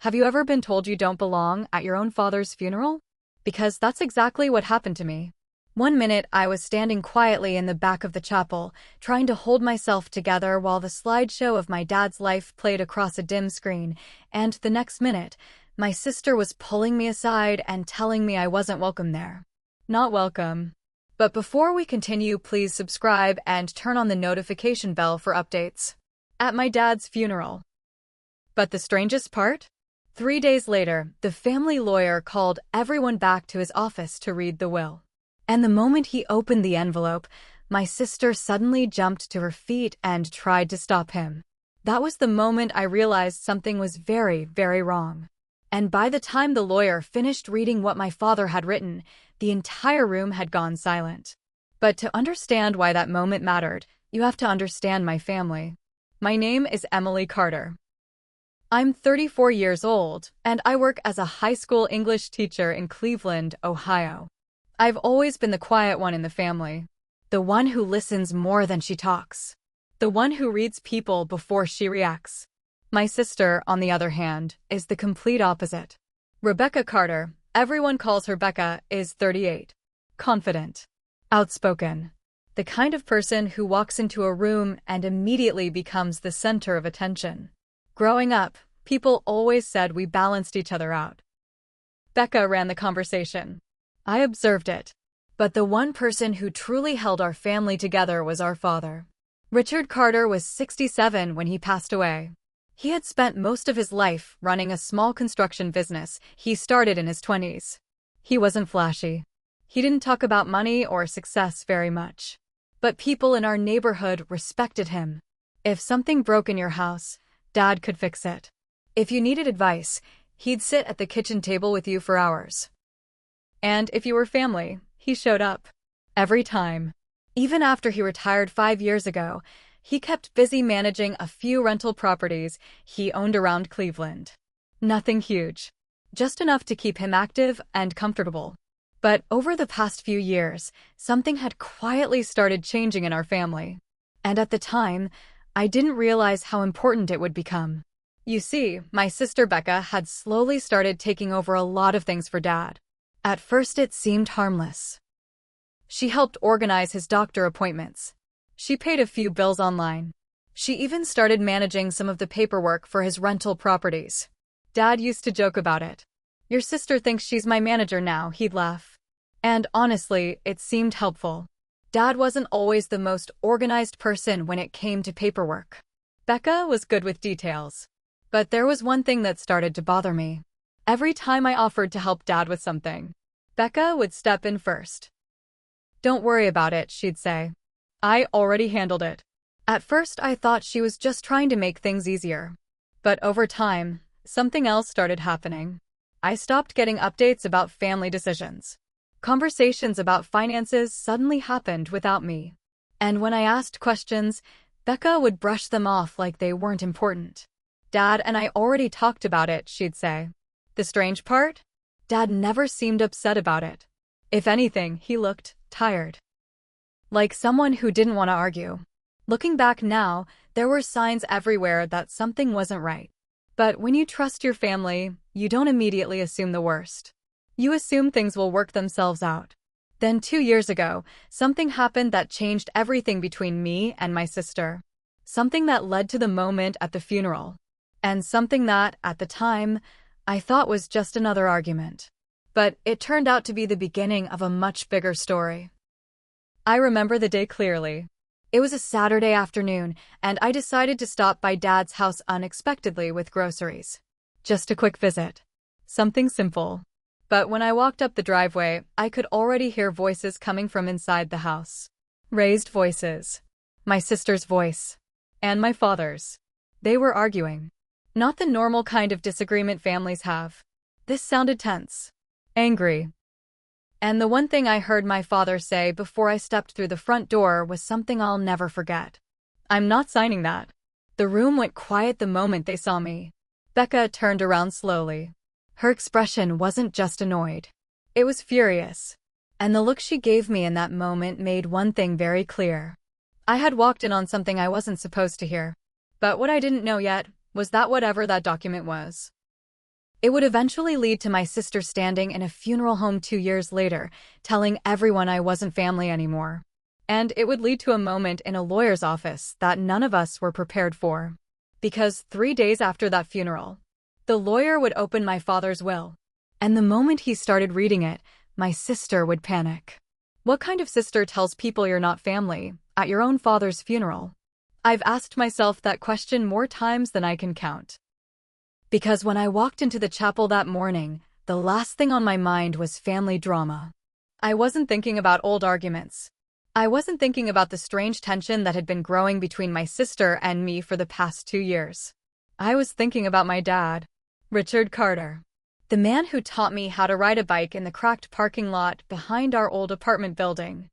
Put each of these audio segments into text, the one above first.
Have you ever been told you don't belong at your own father's funeral? Because that's exactly what happened to me. One minute I was standing quietly in the back of the chapel, trying to hold myself together while the slideshow of my dad's life played across a dim screen, and the next minute, my sister was pulling me aside and telling me I wasn't welcome there. Not welcome. But before we continue, please subscribe and turn on the notification bell for updates. At my dad's funeral. But the strangest part? 3 days later, the family lawyer called everyone back to his office to read the will. And the moment he opened the envelope, my sister suddenly jumped to her feet and tried to stop him. That was the moment I realized something was very, very wrong. And by the time the lawyer finished reading what my father had written, the entire room had gone silent. But to understand why that moment mattered, you have to understand my family. My name is Emily Carter. I'm 34 years old, and I work as a high school English teacher in Cleveland, Ohio. I've always been the quiet one in the family. The one who listens more than she talks. The one who reads people before she reacts. My sister, on the other hand, is the complete opposite. Rebecca Carter, everyone calls her Becca, is 38. Confident. Outspoken. The kind of person who walks into a room and immediately becomes the center of attention. Growing up, people always said we balanced each other out. Becca ran the conversation. I observed it. But the one person who truly held our family together was our father. Richard Carter was 67 when he passed away. He had spent most of his life running a small construction business he started in his 20s. He wasn't flashy. He didn't talk about money or success very much. But people in our neighborhood respected him. If something broke in your house, Dad could fix it. If you needed advice, he'd sit at the kitchen table with you for hours. And if you were family, he showed up. Every time. Even after he retired 5 years ago, he kept busy managing a few rental properties he owned around Cleveland. Nothing huge. Just enough to keep him active and comfortable. But over the past few years, something had quietly started changing in our family. And at the time, I didn't realize how important it would become. You see, my sister Becca had slowly started taking over a lot of things for Dad. At first it seemed harmless. She helped organize his doctor appointments. She paid a few bills online. She even started managing some of the paperwork for his rental properties. Dad used to joke about it. "Your sister thinks she's my manager now," he'd laugh. And honestly, it seemed helpful. Dad wasn't always the most organized person when it came to paperwork. Becca was good with details. But there was one thing that started to bother me. Every time I offered to help Dad with something, Becca would step in first. "Don't worry about it," she'd say. "I already handled it." At first I thought she was just trying to make things easier. But over time, something else started happening. I stopped getting updates about family decisions. Conversations about finances suddenly happened without me. And when I asked questions, Becca would brush them off like they weren't important. "Dad and I already talked about it," she'd say. The strange part? Dad never seemed upset about it. If anything, he looked tired. Like someone who didn't want to argue. Looking back now, there were signs everywhere that something wasn't right. But when you trust your family, you don't immediately assume the worst. You assume things will work themselves out. Then 2 years ago, something happened that changed everything between me and my sister. Something that led to the moment at the funeral. And something that, at the time, I thought was just another argument. But it turned out to be the beginning of a much bigger story. I remember the day clearly. It was a Saturday afternoon, and I decided to stop by Dad's house unexpectedly with groceries. Just a quick visit. Something simple. But when I walked up the driveway, I could already hear voices coming from inside the house. Raised voices. My sister's voice. And my father's. They were arguing. Not the normal kind of disagreement families have. This sounded tense. Angry. And the one thing I heard my father say before I stepped through the front door was something I'll never forget. "I'm not signing that." The room went quiet the moment they saw me. Becca turned around slowly. Her expression wasn't just annoyed. It was furious. And the look she gave me in that moment made one thing very clear. I had walked in on something I wasn't supposed to hear. But what I didn't know yet was that whatever that document was, It would eventually lead to my sister standing in a funeral home 2 years later, telling everyone I wasn't family anymore. And it would lead to a moment in a lawyer's office that none of us were prepared for. Because 3 days after that funeral, the lawyer would open my father's will. And the moment he started reading it, my sister would panic. What kind of sister tells people you're not family at your own father's funeral? I've asked myself that question more times than I can count. Because when I walked into the chapel that morning, the last thing on my mind was family drama. I wasn't thinking about old arguments. I wasn't thinking about the strange tension that had been growing between my sister and me for the past 2 years. I was thinking about my dad, Richard Carter, the man who taught me how to ride a bike in the cracked parking lot behind our old apartment building.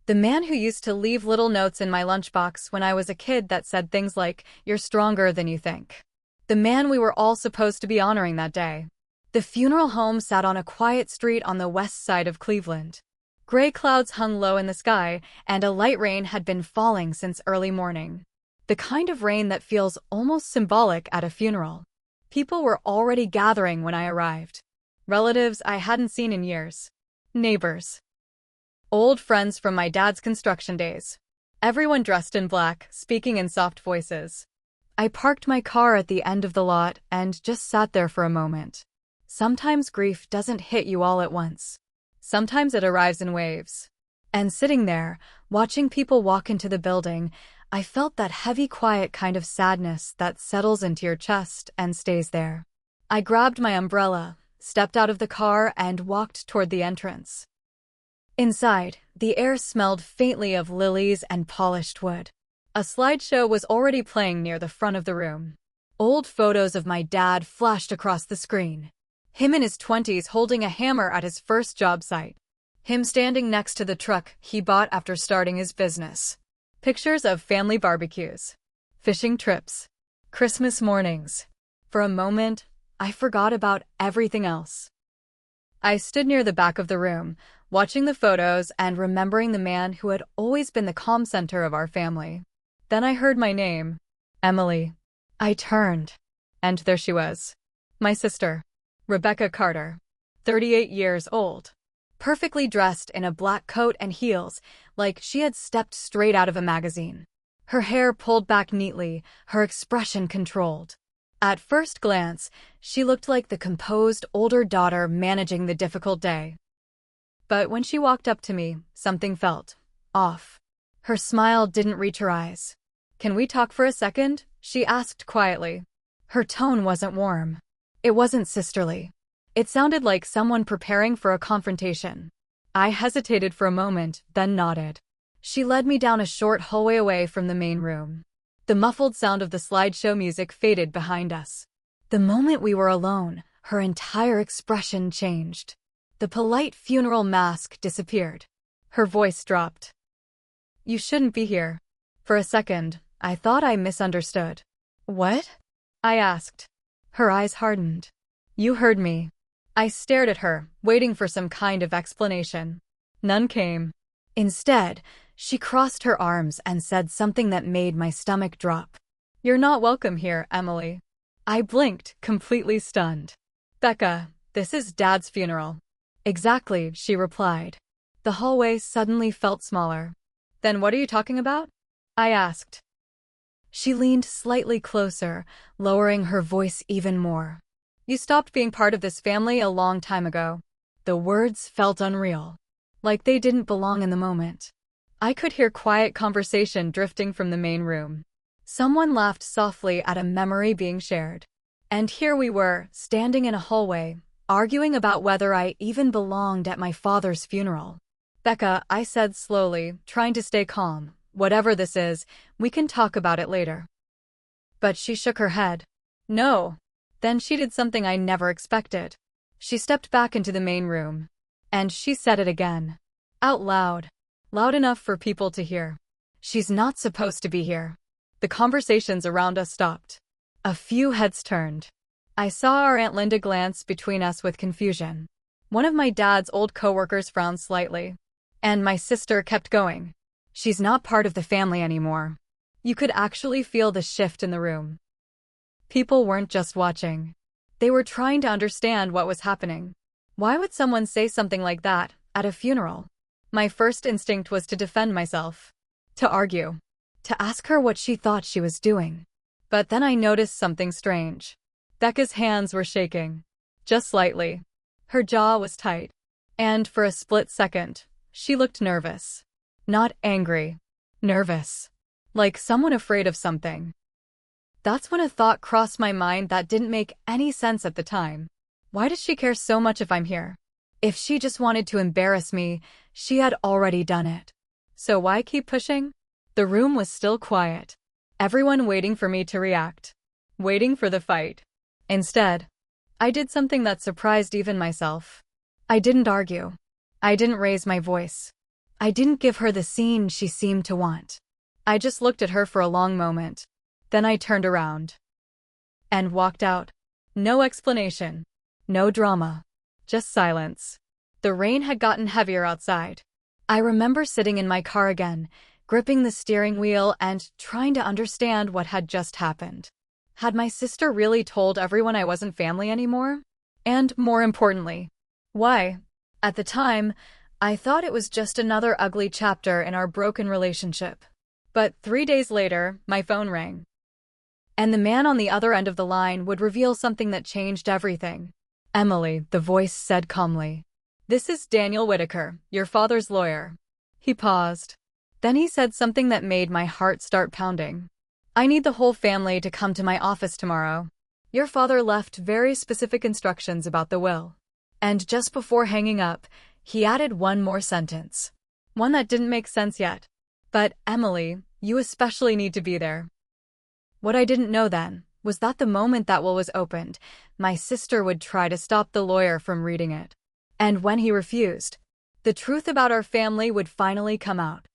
The man who used to leave little notes in my lunchbox when I was a kid that said things like, "You're stronger than you think." The man we were all supposed to be honoring that day. The funeral home sat on a quiet street on the west side of Cleveland. Gray clouds hung low in the sky, and a light rain had been falling since early morning. The kind of rain that feels almost symbolic at a funeral. People were already gathering when I arrived. Relatives I hadn't seen in years. Neighbors. Old friends from my dad's construction days. Everyone dressed in black, speaking in soft voices. I parked my car at the end of the lot and just sat there for a moment. Sometimes grief doesn't hit you all at once. Sometimes it arrives in waves. And sitting there, watching people walk into the building, I felt that heavy, quiet kind of sadness that settles into your chest and stays there. I grabbed my umbrella, stepped out of the car, and walked toward the entrance. Inside, the air smelled faintly of lilies and polished wood. A slideshow was already playing near the front of the room. Old photos of my dad flashed across the screen. Him in his 20s holding a hammer at his first job site. Him standing next to the truck he bought after starting his business. Pictures of family barbecues, fishing trips, Christmas mornings. For a moment, I forgot about everything else. I stood near the back of the room, watching the photos and remembering the man who had always been the calm center of our family. Then I heard my name, Emily. I turned, and there she was. My sister, Rebecca Carter, 38 years old. Perfectly dressed in a black coat and heels, like she had stepped straight out of a magazine. Her hair pulled back neatly, her expression controlled. At first glance, she looked like the composed older daughter managing the difficult day. But when she walked up to me, something felt off. Her smile didn't reach her eyes. "Can we talk for a second?" she asked quietly. Her tone wasn't warm. It wasn't sisterly. It sounded like someone preparing for a confrontation. I hesitated for a moment, then nodded. She led me down a short hallway away from the main room. The muffled sound of the slideshow music faded behind us. The moment we were alone, her entire expression changed. The polite funeral mask disappeared. Her voice dropped. "You shouldn't be here." For a second, I thought I misunderstood. "What?" I asked. Her eyes hardened. "You heard me." I stared at her, waiting for some kind of explanation. None came. Instead, she crossed her arms and said something that made my stomach drop. "You're not welcome here, Emily." I blinked, completely stunned. "Becca, this is Dad's funeral." "Exactly," she replied. The hallway suddenly felt smaller. "Then what are you talking about?" I asked. She leaned slightly closer, lowering her voice even more. "You stopped being part of this family a long time ago." The words felt unreal, like they didn't belong in the moment. I could hear quiet conversation drifting from the main room. Someone laughed softly at a memory being shared. And here we were, standing in a hallway, arguing about whether I even belonged at my father's funeral. "Becca," I said slowly, trying to stay calm, "whatever this is, we can talk about it later." But she shook her head. "No." Then she did something I never expected. She stepped back into the main room. And she said it again. Out loud. Loud enough for people to hear. "She's not supposed to be here." The conversations around us stopped. A few heads turned. I saw our Aunt Linda glance between us with confusion. One of my dad's old coworkers frowned slightly. And my sister kept going. "She's not part of the family anymore." You could actually feel the shift in the room. People weren't just watching. They were trying to understand what was happening. Why would someone say something like that at a funeral? My first instinct was to defend myself, to argue, to ask her what she thought she was doing. But then I noticed something strange. Becca's hands were shaking, just slightly. Her jaw was tight, and for a split second, she looked nervous. Not angry, nervous, like someone afraid of something. That's when a thought crossed my mind that didn't make any sense at the time. Why does she care so much if I'm here? If she just wanted to embarrass me, she had already done it. So why keep pushing? The room was still quiet. Everyone waiting for me to react. Waiting for the fight. Instead, I did something that surprised even myself. I didn't argue. I didn't raise my voice. I didn't give her the scene she seemed to want. I just looked at her for a long moment. Then I turned around and walked out. No explanation. No drama. Just silence. The rain had gotten heavier outside. I remember sitting in my car again, gripping the steering wheel and trying to understand what had just happened. Had my sister really told everyone I wasn't family anymore? And more importantly, why? At the time, I thought it was just another ugly chapter in our broken relationship. But 3 days later, my phone rang. And the man on the other end of the line would reveal something that changed everything. "Emily," the voice said calmly. "This is Daniel Whitaker, your father's lawyer." He paused. Then he said something that made my heart start pounding. "I need the whole family to come to my office tomorrow. Your father left very specific instructions about the will." And just before hanging up, he added one more sentence. One that didn't make sense yet. "But, Emily, you especially need to be there." What I didn't know then was that the moment that will was opened, my sister would try to stop the lawyer from reading it. And when he refused, the truth about our family would finally come out.